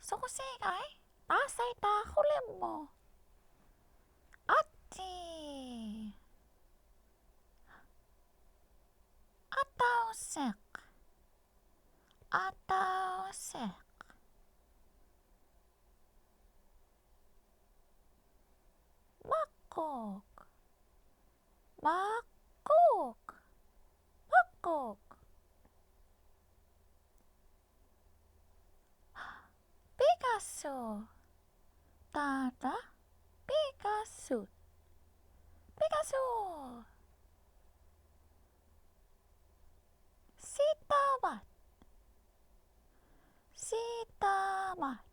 소시가이 아사이다 홀레모 아찌 아따오색 아따오색 막곡 막곡 막곡 피카소 따라 피카소 피카소 시타맛 시타맛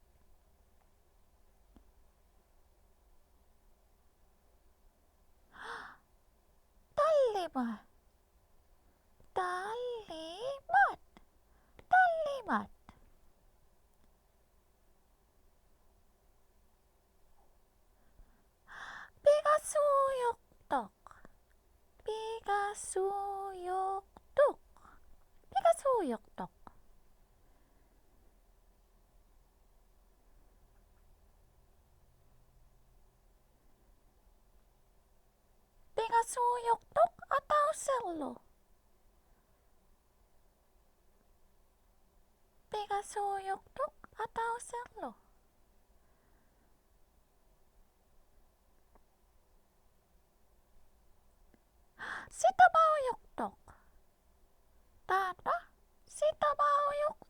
딸리맛 딸리맛 딸리맛 피가수육떡 피가수육떡 피가수육떡 피가수육떡 아따오셀로 피가수육떡 아따오셀로 시타바오육떡 따라 시타바오육떡